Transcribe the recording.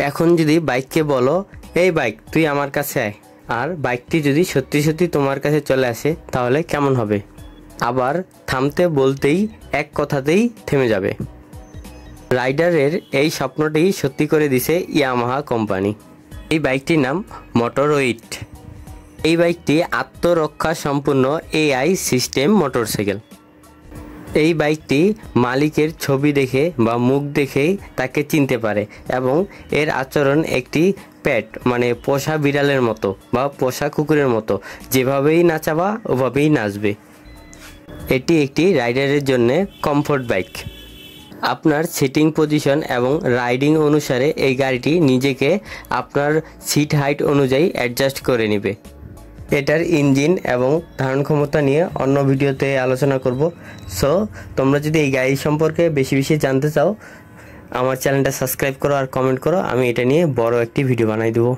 এখন যদি বাইককে বলো এই বাইক তুই আমার কাছে আয়, আর বাইকটি যদি সত্যি সত্যি তোমার কাছে চলে আসে তাহলে কেমন হবে? আবার থামতে বলতেই এক কথাতেই থেমে যাবে। রাইডারের এই স্বপ্নটি সত্যি করে দিছে ইয়ামাহা কোম্পানি। এই বাইকটির নাম মোটরওয়েট। এই বাইকটি আত্মরক্ষা সম্পূর্ণ এআই সিস্টেম মোটরসাইকেল। এই বাইকটি মালিকের ছবি দেখে বা মুখ দেখেই তাকে চিনতে পারে এবং এর আচরণ একটি পেট মানে পোষা বিড়ালের মতো বা পোষা কুকুরের মতো, যেভাবেই নাচাবা ওভাবেই নাচবে। এটি একটি রাইডারের জন্য কমফোর্ট বাইক। আপনার সিটিং পজিশন এবং রাইডিং অনুসারে এই গাড়িটি নিজেকে আপনার সিট হাইট অনুযায়ী অ্যাডজাস্ট করে নেবে। এটার ইঞ্জিন এবং ধারণ ক্ষমতা নিয়ে অন্য ভিডিওতে আলোচনা করব। সো তোমরা যদি এই গাড়ি সম্পর্কে বেশি বেশি জানতে চাও, আমার চ্যানেলটা সাবস্ক্রাইব করো আর কমেন্ট করো, আমি এটা নিয়ে বড় একটি ভিডিও বানাই দেবো।